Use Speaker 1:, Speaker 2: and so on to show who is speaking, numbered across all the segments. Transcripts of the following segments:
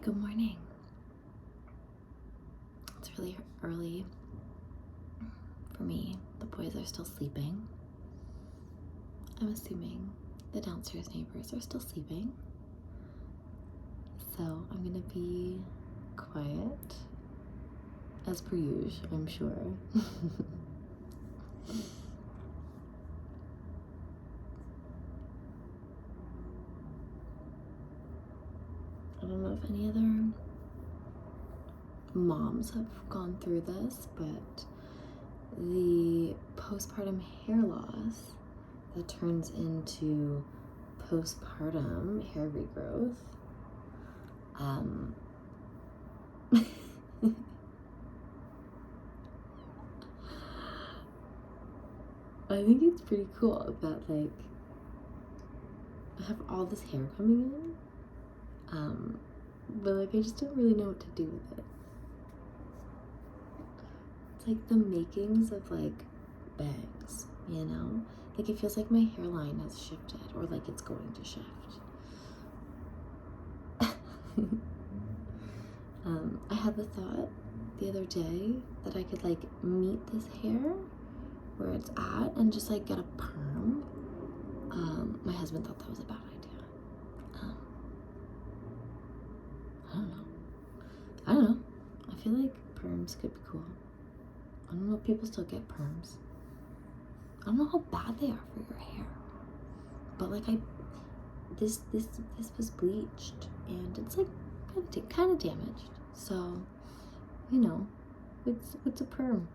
Speaker 1: Good morning. It's really early for me. The boys are still sleeping. I'm assuming the downstairs neighbors are still sleeping. So I'm gonna be quiet, as per usual, I'm sure. I don't know if any other moms have gone through this, but the postpartum hair loss that turns into postpartum hair regrowth, I think it's pretty cool that like I have all this hair coming in, but like I just don't really know what to do with it. It's like the makings of like bangs, you know? Like it feels like my hairline has shifted, or like it's going to shift. I had the thought the other day that I could like meet this hair where it's at and just like get a perm. My husband thought that was a bad idea. I don't know. I feel like perms could be cool. I don't know if people still get perms. I don't know how bad they are for your hair, but like this was bleached and it's like kind of damaged. So, you know, what's a perm?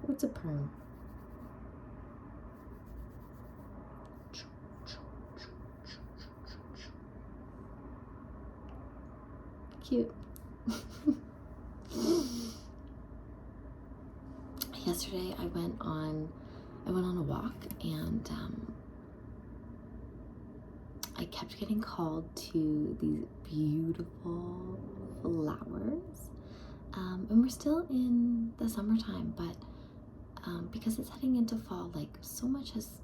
Speaker 1: What's a perm? Cute. Yesterday I went on a walk and I kept getting called to these beautiful flowers. And we're still in the summertime, but because it's heading into fall, like so much has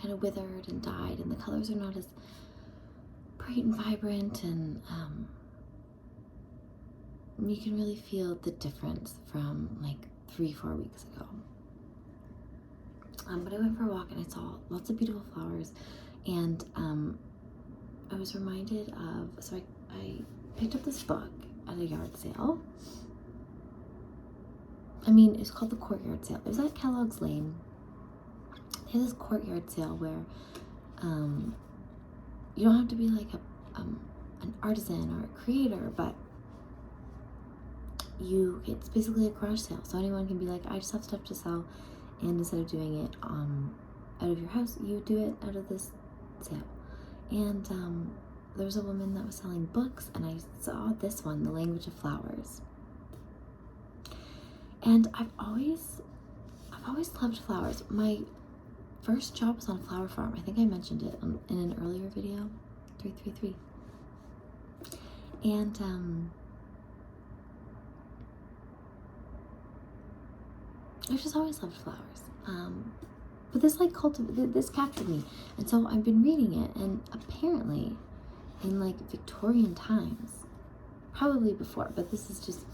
Speaker 1: kind of withered and died, and the colors are not as bright and vibrant, and you can really feel the difference from like 3-4 weeks ago. But I went for a walk and I saw lots of beautiful flowers, and I was reminded of, so I picked up this book at a yard sale. I mean, it's called the Courtyard Sale. It was at Kellogg's Lane. They have this courtyard sale where you don't have to be like an artisan or a creator, but it's basically a garage sale. So anyone can be like, I just have stuff to sell, and instead of doing it out of your house, you do it out of this sale. And there was a woman that was selling books, and I saw this one, The Language of Flowers. And I've always loved flowers. My first job was on a flower farm. I think I mentioned it in an earlier video, 333. And I just always loved flowers. But this like this captured me. And so I've been reading it, and apparently in like Victorian times, probably before, but this is just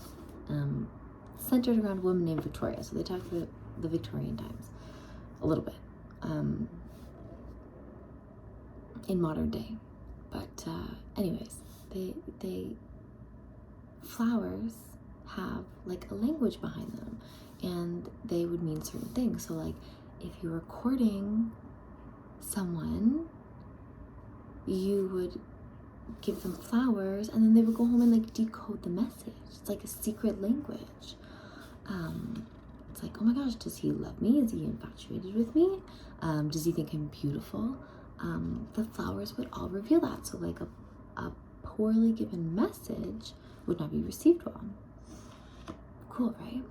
Speaker 1: centered around a woman named Victoria. So they talk about the Victorian times a little bit in modern day. But anyways, they flowers have like a language behind them, and they would mean certain things. So like if you were courting someone, you would give them flowers, and then they would go home and like decode the message. It's like a secret language. It's like, oh my gosh, does he love me? Is he infatuated with me? Does he think I'm beautiful? The flowers would all reveal that. So like a poorly given message would not be received well. Cool, right?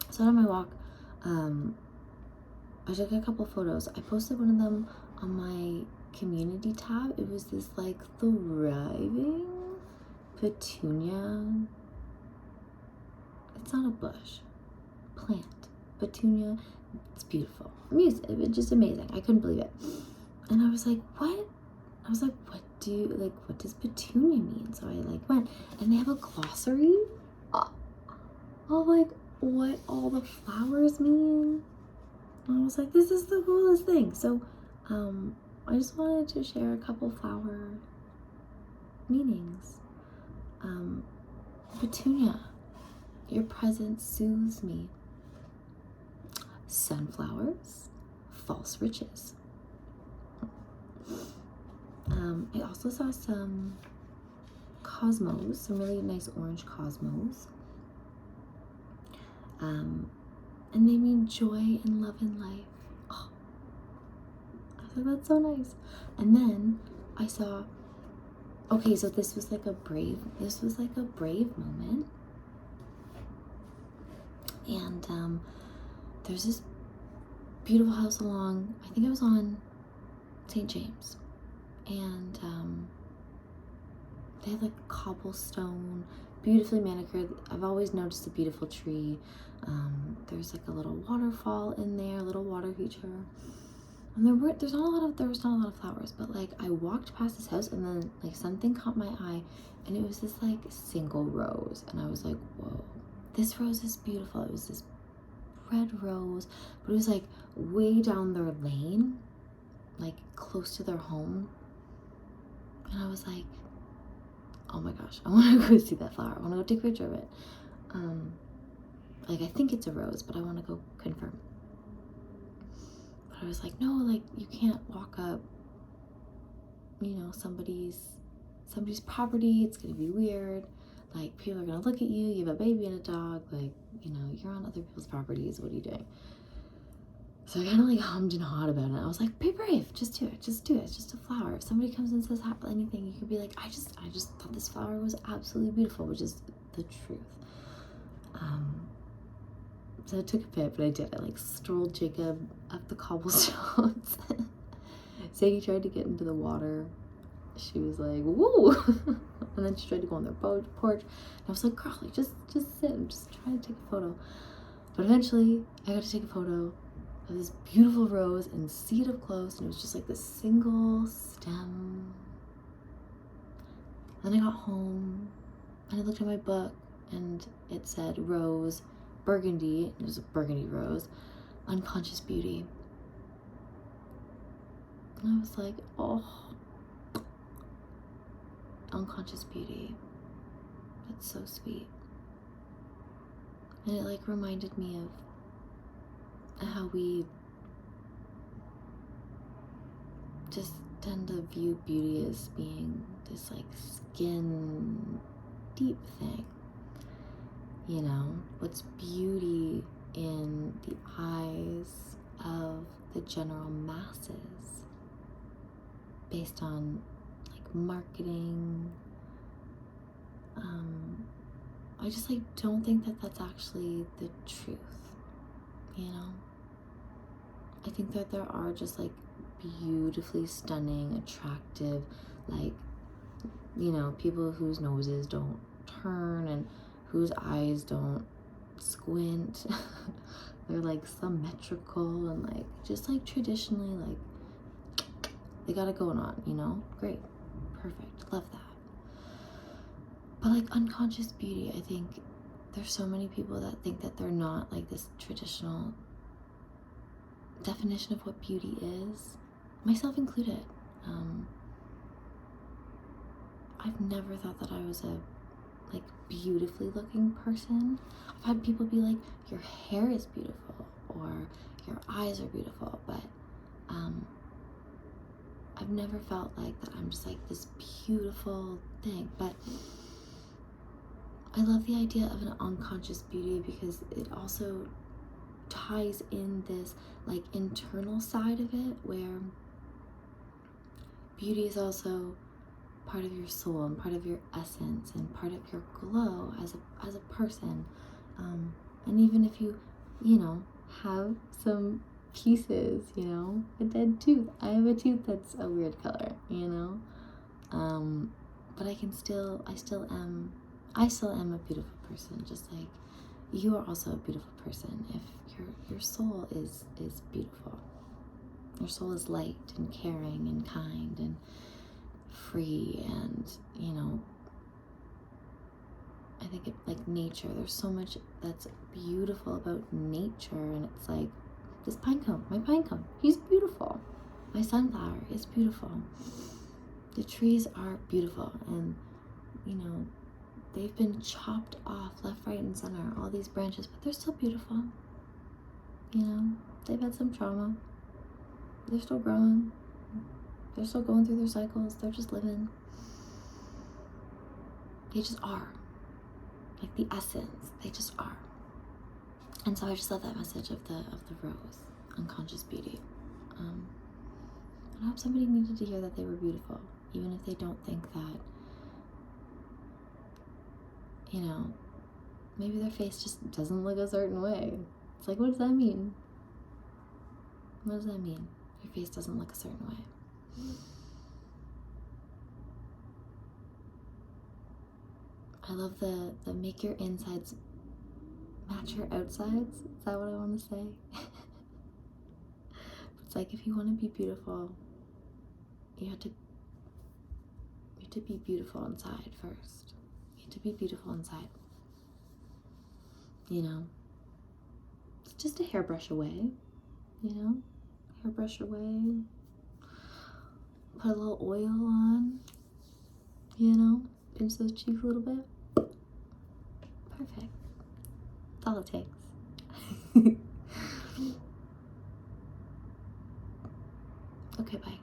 Speaker 1: So on my walk, I took a couple photos. I posted one of them on my community tab. It was this like thriving petunia. It's not a bush, plant, petunia. It's beautiful. It's just amazing. I couldn't believe it. And I was like, what? I was like, what does petunia mean? So I like went, and they have a glossary of like what all the flowers mean. And I was like, this is the coolest thing. So I just wanted to share a couple flower meanings. Petunia, your presence soothes me. Sunflowers, false riches. I also saw some cosmos, some really nice orange cosmos. And they mean joy and love in life. Oh, I was like, that's so nice. And then I saw, okay, so this was like a brave moment. And there's this beautiful house along, I think I was on St. James. And they have like cobblestone, beautifully manicured. I've always noticed a beautiful tree. There's like a little waterfall in there, a little water feature. And there was not a lot of flowers, but like I walked past this house and then like something caught my eye, and it was this like single rose, and I was like, whoa, this rose is beautiful. It was this red rose, but it was like way down their lane, like close to their home. And I was like, oh my gosh, I want to go see that flower. I want to go take a picture of it. Like I think it's a rose, but I want to go confirm. But I was like, no, like you can't walk up, you know, somebody's property. It's gonna be weird. Like people are gonna look at you. You have a baby and a dog. Like, you know, you're on other people's properties. What are you doing? So I kind of like hummed and hawed about it. I was like, be brave, just do it. It's just a flower. If somebody comes and says anything, you can be like, I just thought this flower was absolutely beautiful, which is the truth. So I took a bit, but I did. I like strolled Jacob up the cobblestones. Sadie tried to get into the water. She was like, woo! And then she tried to go on their porch. And I was like, girl, like, just sit. I'm just trying to take a photo. But eventually, I got to take a photo of this beautiful rose and see it up close, and it was just like this single stem. Then I got home and I looked at my book, and it said rose, burgundy. It was a burgundy rose, unconscious beauty. And I was like, oh, unconscious beauty. That's so sweet. And it like reminded me of how we just tend to view beauty as being this like skin deep thing. You know, what's beauty in the eyes of the general masses based on like marketing. I just like don't think that that's actually the truth, you know? I think that there are just like beautifully stunning, attractive, like, you know, people whose noses don't turn and whose eyes don't squint. They're like symmetrical and like just like traditionally, like they got it going on, you know? Great, perfect, love that. But like unconscious beauty, I think there's so many people that think that they're not like this traditional definition of what beauty is, myself included. I've never thought that I was a like beautifully looking person. I've had people be like, your hair is beautiful or your eyes are beautiful, but I've never felt like that I'm just like this beautiful thing. But I love the idea of an unconscious beauty because it also ties in this like internal side of it, where beauty is also part of your soul and part of your essence and part of your glow as a person. And even if you know, have some pieces, you know, a dead tooth. I have a tooth that's a weird color, you know. But I still am a beautiful person, just like you are also a beautiful person if your soul is beautiful. Their soul is light and caring and kind and free, and I think like nature, there's so much that's beautiful about nature, and it's like this pine cone, my pine cone, he's beautiful. My sunflower is beautiful. The trees are beautiful, and they've been chopped off left, right, and center, all these branches, but they're still beautiful. They've had some trauma. They're still growing. They're still going through their cycles. They're just living. They just are. Like the essence, they just are. And so I just love that message of the rose, unconscious beauty. I hope somebody needed to hear that they were beautiful, even if they don't think that, maybe their face just doesn't look a certain way. It's like, what does that mean? What does that mean? Your face doesn't look a certain way. I love the make your insides match your outsides. Is that what I want to say? It's like, if you want to be beautiful, you have to be beautiful inside first. You have to be beautiful inside. It's just a hairbrush away. Hairbrush away. Put a little oil on. Pinch those cheeks a little bit. Perfect. That's all it takes. Okay, bye.